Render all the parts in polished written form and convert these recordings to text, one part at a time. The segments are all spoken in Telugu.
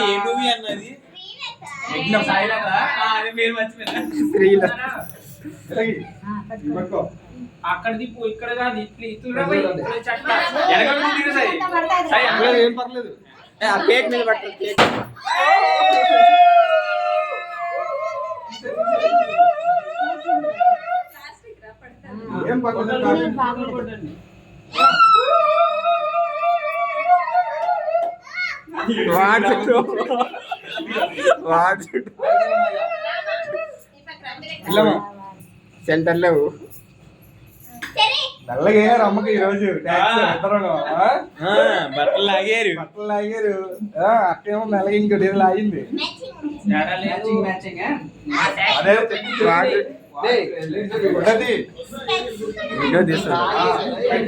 ఏ మూవీ అన్నది అక్కడ దిప్పు ఇక్కడ కాదు ఇట్లా ఏం పర్లేదు కేక్ మీద పట్టు కేక్ ఏం పర్లేదు సెంటర్ లేవు నల్లగేయారు అమ్మకి ఈ రోజు బట్టలు లాగారు అక్కేమో మెల్లగా ఇంకోటి లాగింది వీడియో తీస్తాను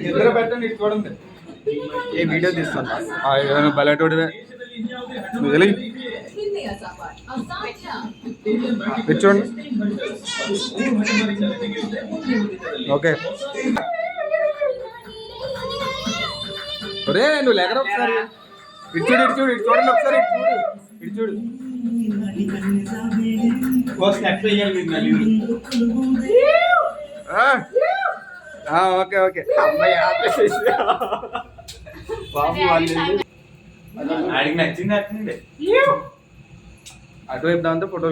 ఇద్దరు పెట్టండి చూడండి ఏ వీడియో తీస్తాను బలటోడి చూడండి ఓకే ఒరే నువ్వు లేకరా ఒకసారి ఇటు చూడు చూడండి ఒకసారి ఇటు చూడు ఓకే ఓకే అమ్మాయి బాబు ఆడికి నచ్చింది అట్నండి అటువైపు దాంతో ఫోటో